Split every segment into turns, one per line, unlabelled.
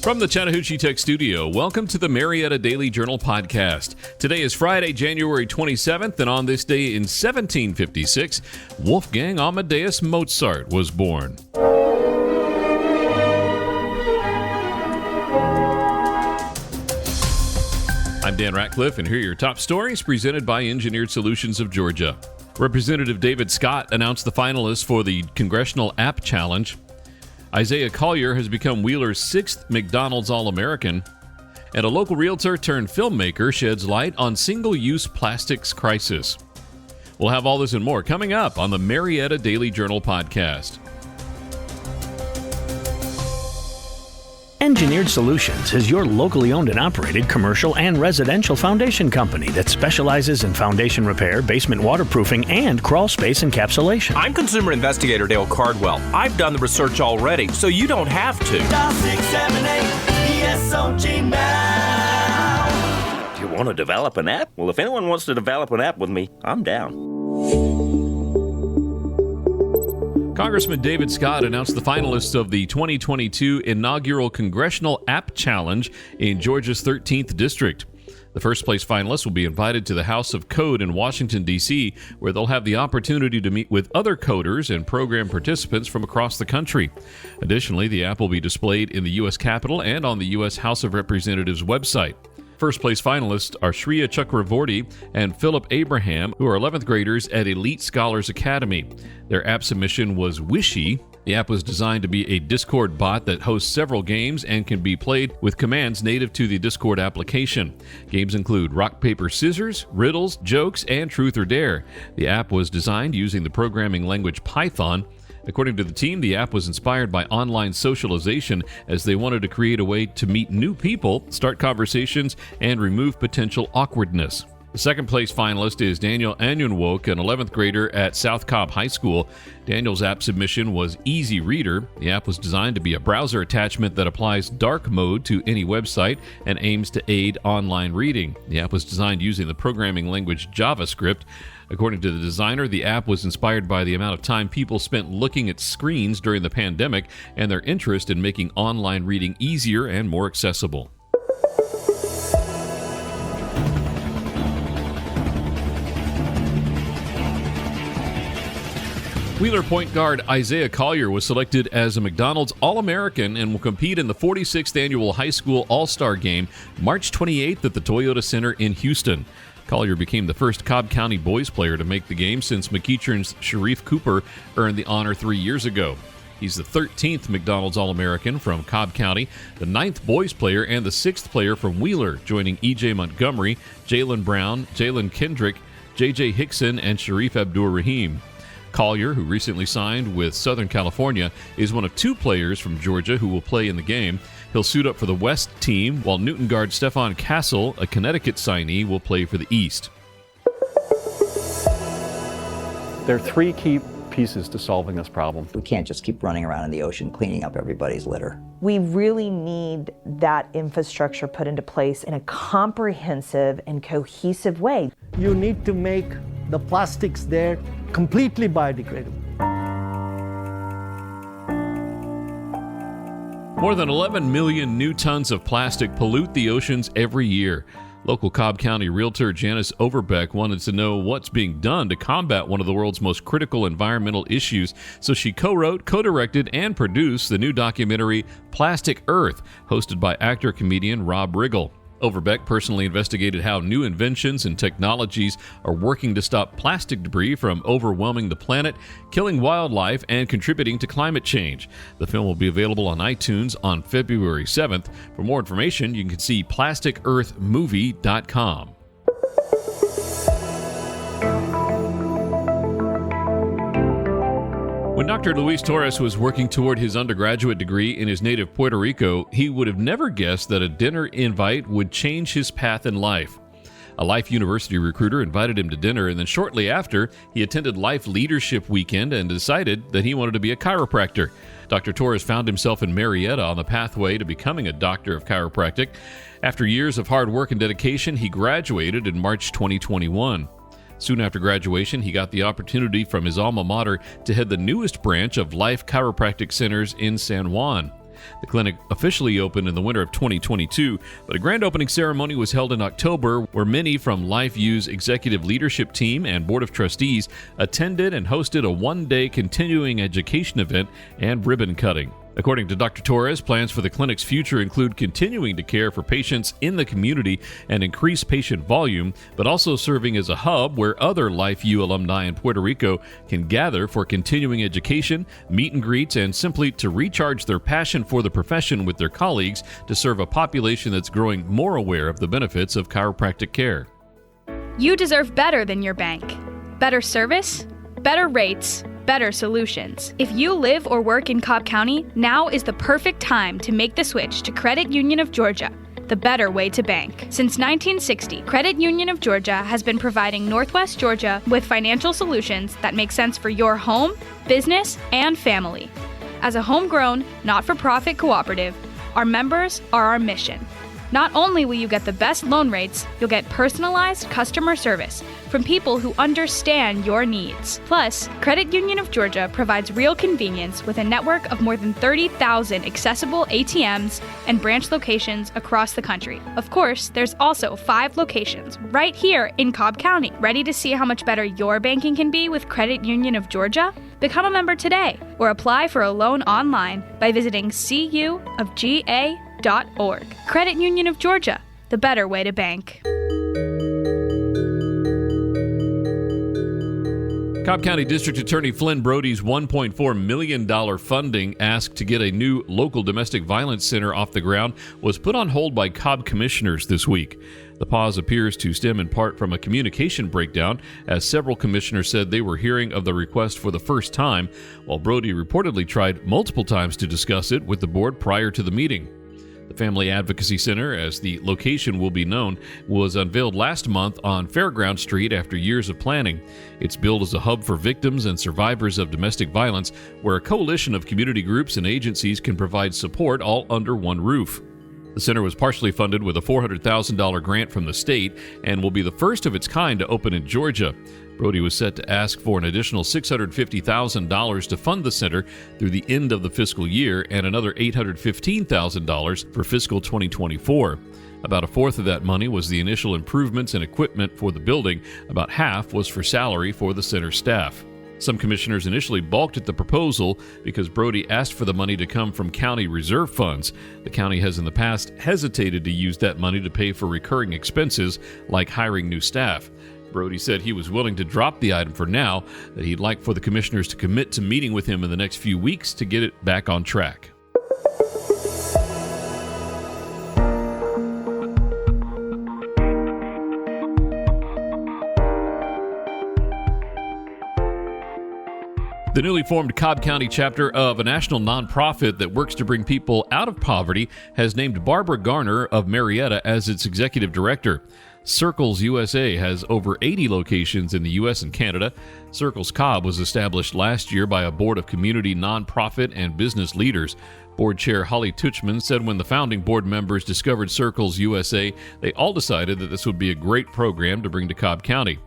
From the Chattahoochee Tech Studio, welcome to the Marietta Daily Journal podcast. Today is Friday, January 27th, and on this day in 1756, Wolfgang Amadeus Mozart was born. I'm Dan Ratcliffe, and here are your top stories presented by Engineered Solutions of Georgia. Representative David Scott announced the finalists for the Congressional App Challenge. Isaiah Collier has become Wheeler's 6th McDonald's All-American. And a local realtor turned filmmaker sheds light on single-use plastics crisis. We'll have all this and more coming up on the Marietta Daily Journal podcast.
Engineered Solutions is your locally owned and operated commercial and residential foundation company that specializes in foundation repair, basement waterproofing, and crawl space encapsulation.
I'm consumer investigator Dale Cardwell. I've done the research already, so you don't have to.
Dial 678-ESOG now.
Do you want to develop an app? Well, if anyone wants to develop an app with me, I'm down.
Congressman David Scott announced the finalists of the 2022 inaugural Congressional App Challenge in Georgia's 13th District. The first-place finalists will be invited to the House of Code in Washington, D.C., where they'll have the opportunity to meet with other coders and program participants from across the country. Additionally, the app will be displayed in the U.S. Capitol and on the U.S. House of Representatives website. First-place finalists are Shriya Chuck-ruh-vorty and Phillip Abraham, who are 11th graders at Elite Scholars Academy. Their app submission was Wishy. The app was designed to be a Discord bot that hosts several games and can be played with commands native to the Discord application. Games include rock, paper, scissors, riddles, jokes, and truth or dare. The app was designed using the programming language Python. According to the team, the app was inspired by online socialization as they wanted to create a way to meet new people, start conversations, and remove potential awkwardness. The second-place finalist is Daniel Anyanwoke, an 11th grader at South Cobb High School. Daniel's app submission was Easy Reader. The app was designed to be a browser attachment that applies dark mode to any website and aims to aid online reading. The app was designed using the programming language JavaScript. According to the designer, the app was inspired by the amount of time people spent looking at screens during the pandemic and their interest in making online reading easier and more accessible. Wheeler point guard Isaiah Collier was selected as a McDonald's All-American and will compete in the 46th Annual High School All-Star Game March 28th at the Toyota Center in Houston. Collier became the first Cobb County boys player to make the game since McEachern's Sharife Cooper earned the honor 3 years ago. He's the 13th McDonald's All-American from Cobb County, the 9th boys player, and the 6th player from Wheeler, joining EJ Montgomery, Jaylen Brown, Jelan Kendrick, Hickson, and Shareef Abdur-Rahim. Collier, who recently signed with Southern California, is one of 2 players from Georgia who will play in the game. He'll suit up for the West team, while Newton guard Stephon Castle, a Connecticut signee, will play for the East.
There are 3 key pieces to solving this problem.
We can't just keep running around in the ocean cleaning up everybody's litter.
We really need that infrastructure put into place in a comprehensive and cohesive way.
You need to make the plastics there completely biodegradable.
More than 11 million new tons of plastic pollute the oceans every year. Local Cobb County realtor Janice Overbeck wanted to know what's being done to combat one of the world's most critical environmental issues, so she co-wrote, co-directed, and produced the new documentary Plastic Earth, hosted by actor-comedian Rob Riggle. Overbeck personally investigated how new inventions and technologies are working to stop plastic debris from overwhelming the planet, killing wildlife, and contributing to climate change. The film will be available on iTunes on February 7th. For more information, you can see plasticearthmovie.com. When Dr. Luis Torres was working toward his undergraduate degree in his native Puerto Rico, he would have never guessed that a dinner invite would change his path in life. A Life University recruiter invited him to dinner, and then shortly after, he attended Life Leadership Weekend and decided that he wanted to be a chiropractor. Dr. Torres found himself in Marietta on the pathway to becoming a doctor of chiropractic. After years of hard work and dedication, he graduated in March 2021. Soon after graduation, he got the opportunity from his alma mater to head the newest branch of Life Chiropractic Centers in San Juan. The clinic officially opened in the winter of 2022, but a grand opening ceremony was held in October where many from LifeView's executive leadership team and board of trustees attended and hosted a one-day continuing education event and ribbon cutting. According to Dr. Torres, plans for the clinic's future include continuing to care for patients in the community and increase patient volume, but also serving as a hub where other LifeView alumni in Puerto Rico can gather for continuing education, meet and greets, and simply to recharge their passion for the profession with their colleagues to serve a population that's growing more aware of the benefits of chiropractic care.
You deserve better than your bank. Better service, better rates, better solutions. If you live or work in Cobb County, now is the perfect time to make the switch to Credit Union of Georgia, the better way to bank. Since 1960, Credit Union of Georgia has been providing Northwest Georgia with financial solutions that make sense for your home, business, and family. As a homegrown, not-for-profit cooperative, our members are our mission. Not only will you get the best loan rates, you'll get personalized customer service from people who understand your needs. Plus, Credit Union of Georgia provides real convenience with a network of more than 30,000 accessible ATMs and branch locations across the country. Of course, there's also 5 locations right here in Cobb County. Ready to see how much better your banking can be with Credit Union of Georgia? Become a member today or apply for a loan online by visiting cuofga.org. Credit Union of Georgia, the better way to bank.
Cobb County District Attorney Flynn Brody's $1.4 million funding asked to get a new local domestic violence center off the ground was put on hold by Cobb commissioners this week. The pause appears to stem in part from a communication breakdown, as several commissioners said they were hearing of the request for the first time, while Brody reportedly tried multiple times to discuss it with the board prior to the meeting. The Family Advocacy Center, as the location will be known, was unveiled last month on Fairground Street after years of planning. It's billed as a hub for victims and survivors of domestic violence, where a coalition of community groups and agencies can provide support all under one roof. The center was partially funded with a $400,000 grant from the state and will be the first of its kind to open in Georgia. Brody was set to ask for an additional $650,000 to fund the center through the end of the fiscal year and another $815,000 for fiscal 2024. About a fourth of that money was the initial improvements and equipment for the building. About half was for salary for the center staff. Some commissioners initially balked at the proposal because Brody asked for the money to come from county reserve funds. The county has in the past hesitated to use that money to pay for recurring expenses like hiring new staff. Brody said he was willing to drop the item for now, that he'd like for the commissioners to commit to meeting with him in the next few weeks to get it back on track. The newly formed Cobb County chapter of a national nonprofit that works to bring people out of poverty has named Barbara Garner of Marietta as its executive director. Circles USA has over 80 locations in the U.S. and Canada. Circles Cobb was established last year by a board of community, nonprofit, and business leaders. Board Chair Holly Tuchman said when the founding board members discovered Circles USA, they all decided that this would be a great program to bring to Cobb County.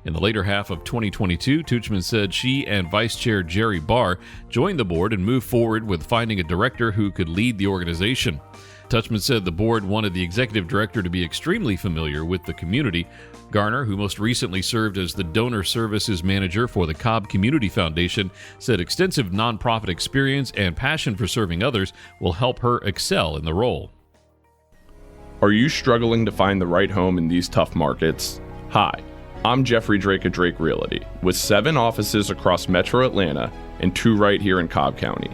In the later half of 2022, Tuchman said she and Vice Chair Jerry Barr joined the board and moved forward with finding a director who could lead the organization. Tuchman said the board wanted the executive director to be extremely familiar with the community. Garner, who most recently served as the donor services manager for the Cobb Community Foundation, said extensive nonprofit experience and passion for serving others will help her excel in the role.
Are you struggling to find the right home in these tough markets? Hi, I'm Jeffrey Drake of Drake Realty, with 7 offices across Metro Atlanta and 2 right here in Cobb County.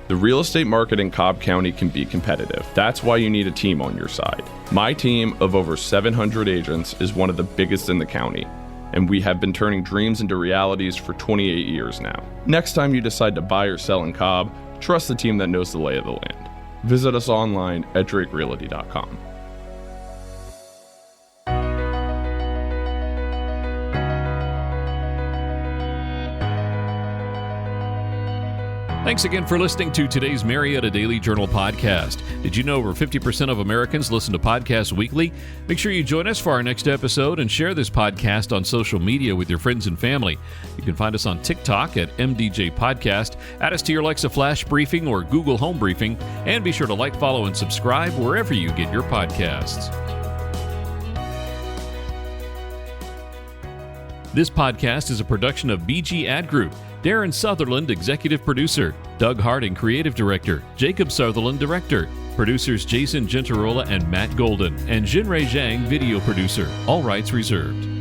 The real estate market in Cobb County can be competitive. That's why you need a team on your side. My team of over 700 agents is one of the biggest in the county, and we have been turning dreams into realities for 28 years now. Next time you decide to buy or sell in Cobb, trust the team that knows the lay of the land. Visit us online at drakerealty.com.
Thanks again for listening to today's Marietta Daily Journal podcast. Did you know over 50% of Americans listen to podcasts weekly? Make sure you join us for our next episode and share this podcast on social media with your friends and family. You can find us on TikTok at MDJ Podcast, add us to your Alexa Flash Briefing or Google Home Briefing, and be sure to like, follow, and subscribe wherever you get your podcasts. This podcast is a production of BG Ad Group. Darren Sutherland, Executive Producer. Doug Harding, Creative Director. Jacob Sutherland, Director. Producers Jason Gentarola and Matt Golden. And Jinrei Zhang, Video Producer. All rights reserved.